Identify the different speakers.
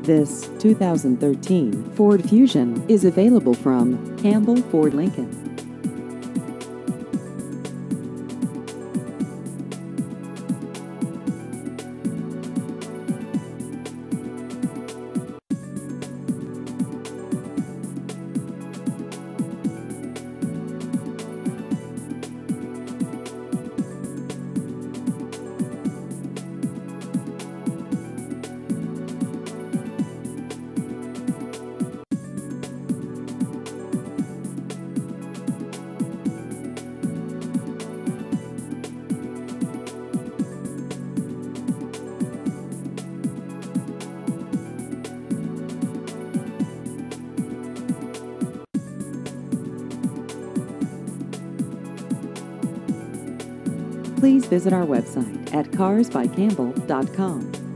Speaker 1: This 2013 Ford Fusion is available from Campbell Ford Lincoln. Please visit our website at carsbycampbell.com.